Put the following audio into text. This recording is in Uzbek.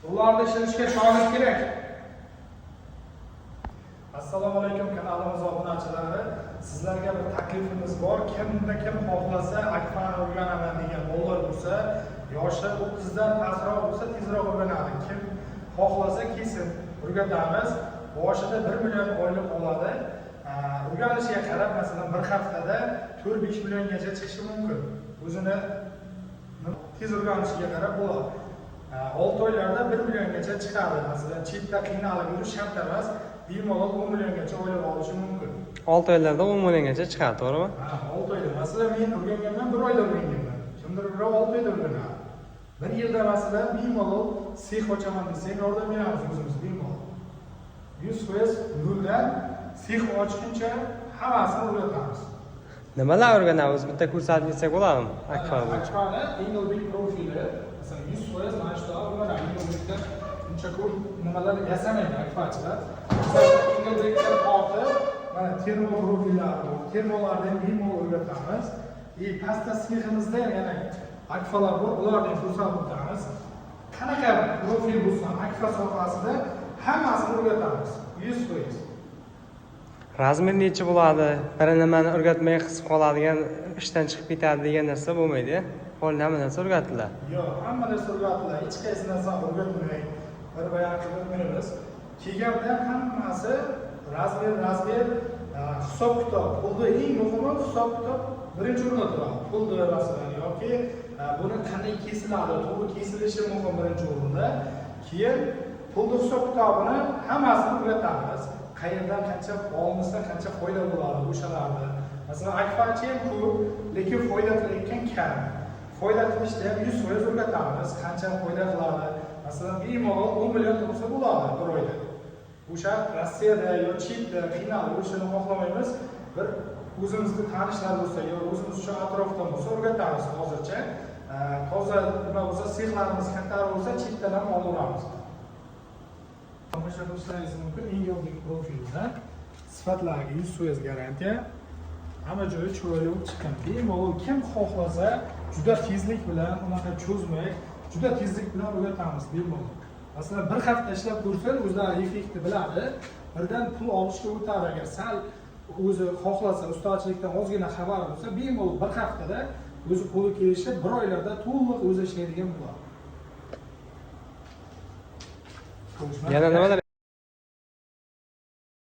Ularda ishlatishga shogird kerak. Assalomu alaykum kanalimiz obunachilari. Sizlarga bir taklifimiz bor. Kimda kim xohlasa Akfani o'rganaman degan bolalar bo'lsa, yoshi 30 dan pastroq bo'lsa tezroq o'rganadi. Kim xohlasa kelsin, o'rgatamiz. Boshida 1 million oylik oladi. O'rganishiga qarab, masalan, bir haftada 4-5 milliongacha chiqishi mumkin. O'zini tez o'rganishiga qarab bo'ladi. 6 oylarda 1 milliongacha chiqadi. Masalan, chetda qiynalib yurish shart emas. Bemalol 10 milliongacha oylab olishi mumkin. 6 oylarda 10 milliongacha chiqadi, to'g'rimi? Ha, 6 oyda. Masalan, men o'rganganman 1 oyda o'rganganman. Kimdir 6 oyda o'rganadi. 1 yilda masalan bemalol sex ochaman desang, yordam beramiz o'zimiz bemalol. 100% noldan sex ochguncha hammasini o'rgatamiz. Nimalar o'rganamiz? Bitta ko'rsatib bersak bo'ladimi? Akfani bo'yicha. Akfani Engelbek profili, masalan 100% mana shu o'rganadi. Engelbekda uncha ko'p nimalar yasamaydi akfachilar. Engelbekdan ortib, mana termol profillari bor. Termollarni ham bemalol o'rgatamiz. Pasta seximizda ham yana akfalar bor. Ularni ko'rsatib o'tamiz. Qanaqa profil bo'lsa, akfa sohasida hammasini o'rgatamiz. 100%. Razmer necha bo'ladi? Bir nimani o'rgatmay qisib qoladigan, ishdan chiqib ketadi degan narsa bo'lmaydi. Qo'lni hamma narsa o'rgatiladi. Yo'q, hamma narsa o'rgatiladi. Hech qaysi narsani o'rgatmay, bir bayon qilib o'tmaymiz. Kelganda hammasi razmer, hisob-kitob. Pulda eng muhimi hisob-kitob birinchi o'rinda turadi. Pulda masalan yoki buni qanday kesiladi, to'g'ri kesilishi muhim birinchi o'rinda. Keyin pulni hisob-kitobini hammasini o'rgatamiz. Qayerdan qancha olmasa qancha foyda bo'ladi o'shalarni. Masalan, akfachi ham ko'p, lekin foyda qilayotgan kam. Foyda qilishda ham 100% o'rgatamiz. Qancha foyda qiladi? Masalan, bemalol 10 million bo'lsa bo'ladi bir oyda. O'sha Rossiyada yoki chetda qiynalib o'shani xohlamaymiz. Bir o'zimizga tanishlar bo'lsa yoki o'zimiz shu atrofda bo'lsa o'rgatamiz hozircha. Toza nima bo'lsa, sexlarimiz katta bo'lsa chetdan ham olaveramiz. Tomosha qilishingiz mumkin. Engelbek profilida sifatlarga 100% garantiya. Hamma joyi chiroyli bo'lib chiqqan. Bemalol kim xohlasa juda tezlik bilan, unaqa cho'zmay, juda tezlik bilan o'rgatamiz bemalol. Masalan, bir hafta ishlab ko'rsa, o'zlari effektni biladi. Birdan pul olishga o'tadi. Agar sal o'zi xohlasa, ustochilikdan ozgina xabar bo'lsa, bemalol bir haftada o'zi qo'li kelishi 1 oylarda to'liq o'zi ishlaydigan bo'ladi. Yana nimalar